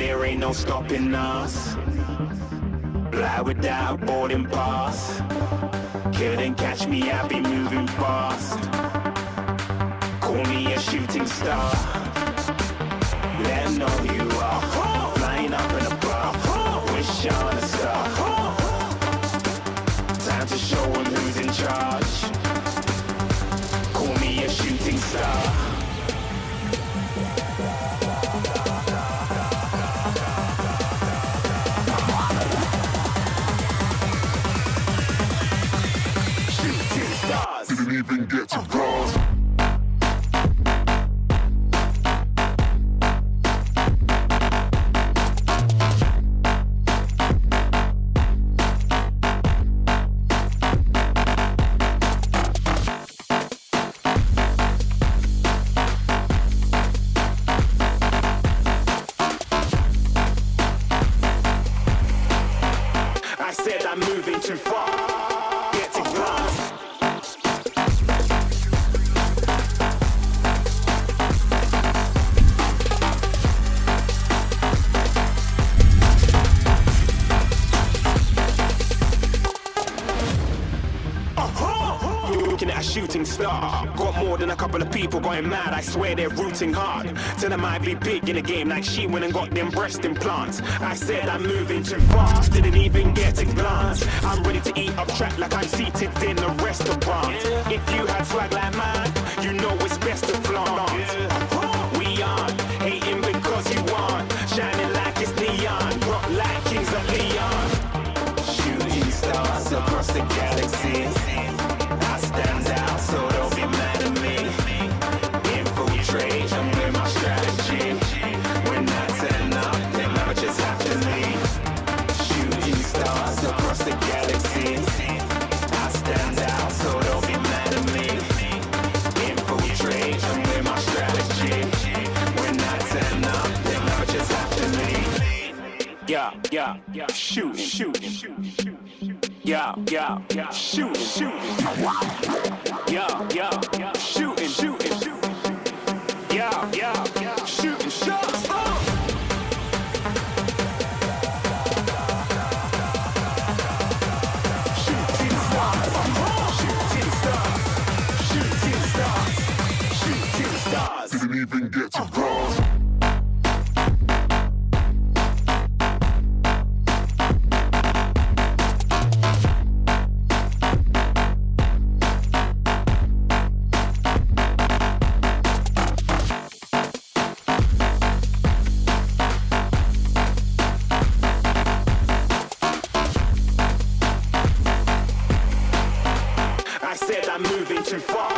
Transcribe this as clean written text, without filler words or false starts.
there ain't no stopping us. Fly without a boarding pass. Couldn't catch me, I'll be moving fast. Call me a shooting star. Let 'em know who you are. Flying up in a bar. Wish on a star. Time to show 'em who's in charge. Call me a shooting star. Didn't even get to cross. I said I'm moving too far. Get to glass. Looking at a shooting star. Got more than a couple of people going mad. I swear they're rooting hard. Tell them I'd be big in the game like she went and got them breast implants. I said I'm moving too fast. Didn't even get a glance. I'm ready to eat up track like I'm seated in a restaurant. If you had swag like mine, you know it's best to flaunt. We aren't hating because you aren't. Shining like it's neon. Rock like kings of Leon. Shooting stars across the galaxy. I stand out, so don't be mad at me. Infiltrate, I'm with my strategy. When I turn up, then I just have to leave. Shooting stars across the galaxy. I stand out, so don't be mad at me. Infiltrate, I'm with my strategy. When I turn up, then I just have to leave. Yeah, shooting. Yeah, shooting. Yeah, shooting. Yeah, shooting shots. Shooting stars. Didn't even get to cross. I said I'm moving too far.